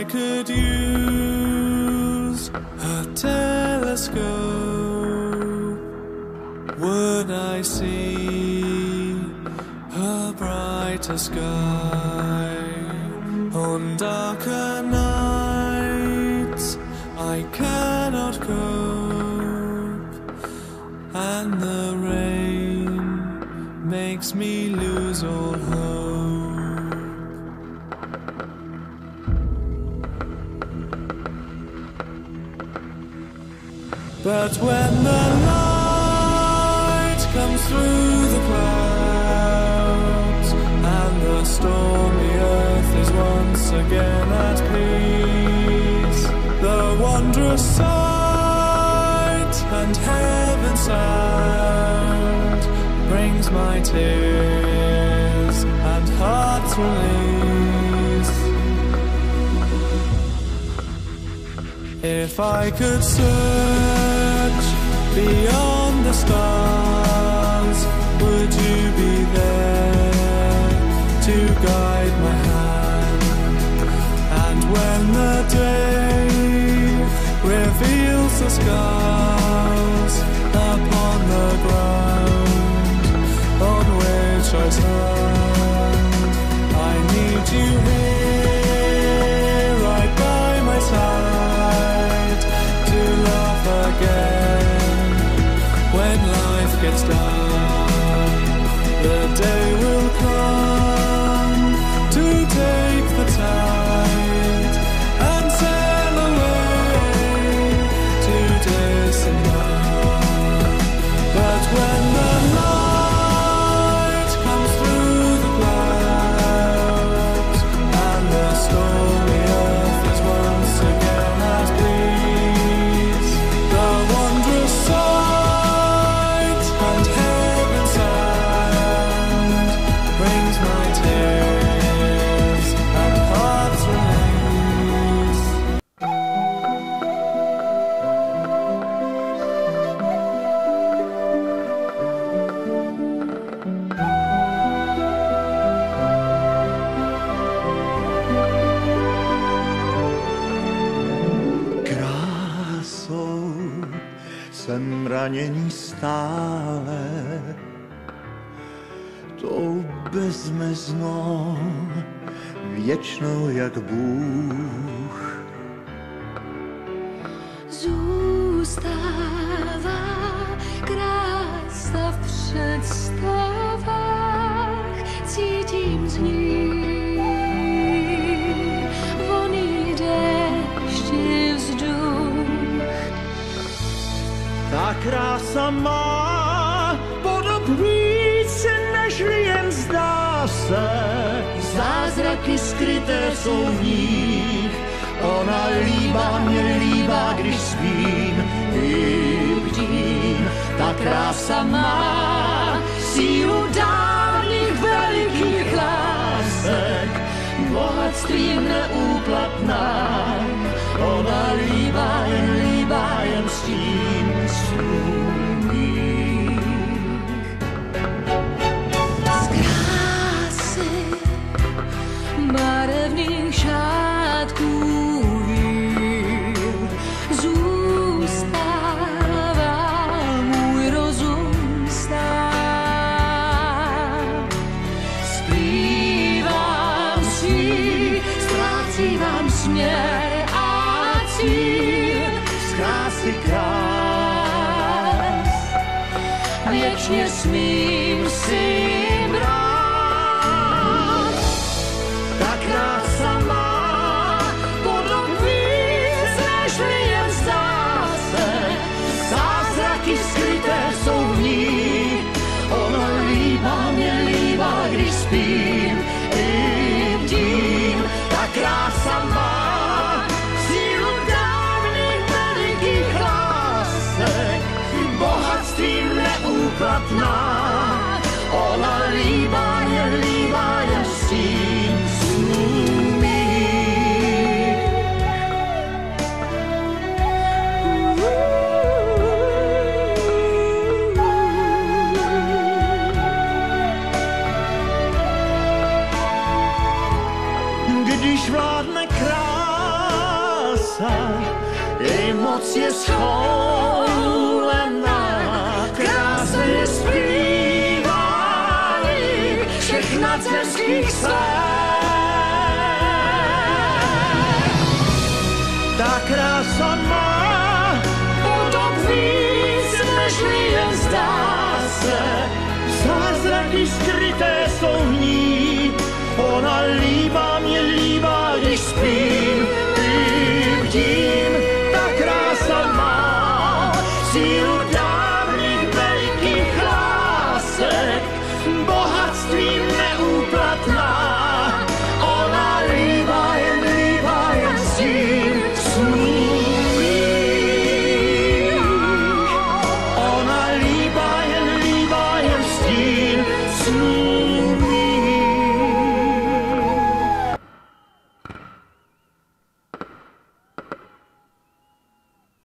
I could use a telescope, would I see a brighter sky? On darker nights I cannot cope, and the rain makes me lose all hope. But when the light comes through the clouds and the stormy earth is once again at peace, the wondrous sight and heaven sound brings my tears and heart's release. If I could search beyond the stars, would you be there to guide my hand? And when the day reveals the scars upon the ground on which I stand, I need you here, right by my side, to laugh again when life gets dark. The day will come to take the tide and sail away to disembark. But when the light comes through the clouds and the stormy earth is once again at peace, the wondrous sight and heaven sound brings my tears and heart's release. Krásou jsem raněný stále, tou bezmeznou, věčnou jak Bůh. Zůstává krása v představách, cítím z ní voný déšti vzduch. Ta krása má podob více, nežli jen zdá se. Zázraky skryté jsou v nich, ona mě líbá, když spím i bdím. Ta krása má sílu dávných velikých lásek, bohatstvím neúplatná. Ona líbá jen s tím snům mých. Z krásy barevných šátků vír zůstává můj rozum stát. Zpívám si, ztrácívám směr a cíl Z krásy krás věčně smím si brát. ta krása má Podob víc, nežli jen zdá se. zázraky skryté jsou v ní. Ona mě líbá, když spím i bdím. Ta krása má sílu dávných velikých lásek, bohatstvím neúplatná. Ona líbá jen s tím snům mých. Když vládne král jej moc je schoulená, krásně zpívali všech nadzemských sfér. Ta krása má podob víc, nežli jen zdá se, zázraky skryté jsou v ní, ona líbá mě líbá, když spím, bdím, ta krása má sílu dávných velikých lásek, bohatství